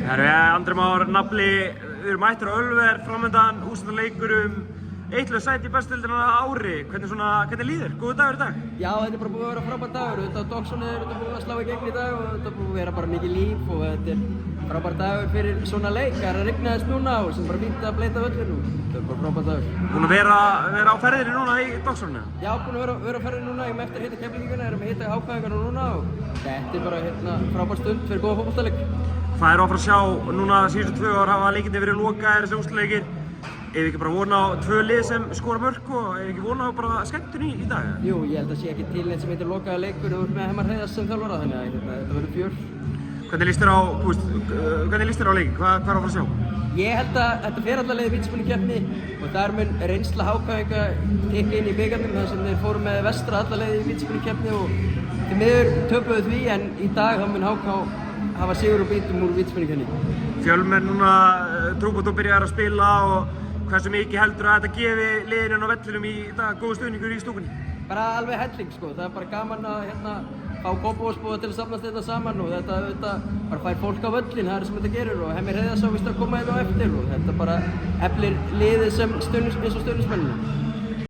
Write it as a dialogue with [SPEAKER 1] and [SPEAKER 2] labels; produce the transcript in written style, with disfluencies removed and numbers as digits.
[SPEAKER 1] Herru, Andri Már, Nafli, við erum mættir á Ölver, framöndan úrslitaleikur eitlaust sæti í bestu deildinni á ári. Hvernig líður? Góður dagur í dag?
[SPEAKER 2] Já, þetta bara búið að vera frábær dagur. Dogsson búið að slá í gegn í dag og þetta búið að vera bara mikið líf og þetta frábær dagur fyrir svona leik. Það rigna þess núna og sem bara fínt að bleita völlur nú. Þetta bara frábær dagur.
[SPEAKER 1] Búin að vera á ferðinni núna í Dogsson?
[SPEAKER 2] Já, búin að vera á ferðinni núna. Ég eftir að hitta Keflvíkingana, erum að hitta Hákavíkana núna og þetta bara frábær stund fyrir góða fótboltaleik.
[SPEAKER 1] Hvað að fara að sjá núna síðustu 2 ár hafa leikirnir verið lokaðir þessi úrslitaleikir? Ef við ekki bara vona á 2 lið sem skora mörk og ef við ekki vona á bara skemmtun í dag?
[SPEAKER 2] Jú, ég held að sé ekki til neitt sem heitir lokaða leikur og með Heimar Hreiðars sem þjálfara þannig að þetta verður fjör.
[SPEAKER 1] Hvernig líst þér á leikin? Hvað er að fara að sjá?
[SPEAKER 2] Ég held að þetta fer alla leið í vítaspyrnukeppni og þar mun reynsla Hákavíka tekja inn í bikarnum þar sem þeir fóru með Vestra alla leið í vítaspyrnukeppni og því miður töpuðu því en í dag þá mun Háká hafa sigur og bítum úr vítaspyrnukeppni.
[SPEAKER 1] Fjölmenn núna Trúbót og byrjar að spila og hversu mikið heldur að þetta gefi liðinu á vellinum í dag góð stuðningur í stúkunni?
[SPEAKER 2] Bara alveg helling sko, það er bara gaman að fá Kópavogsbúa til að safnast þetta saman og þetta bara fær fólk á völlin, það sem þetta gerir og Heimir Hreiðars á víst að koma inn á eftir og þetta bara eflir liðið sem stuðningsmennina.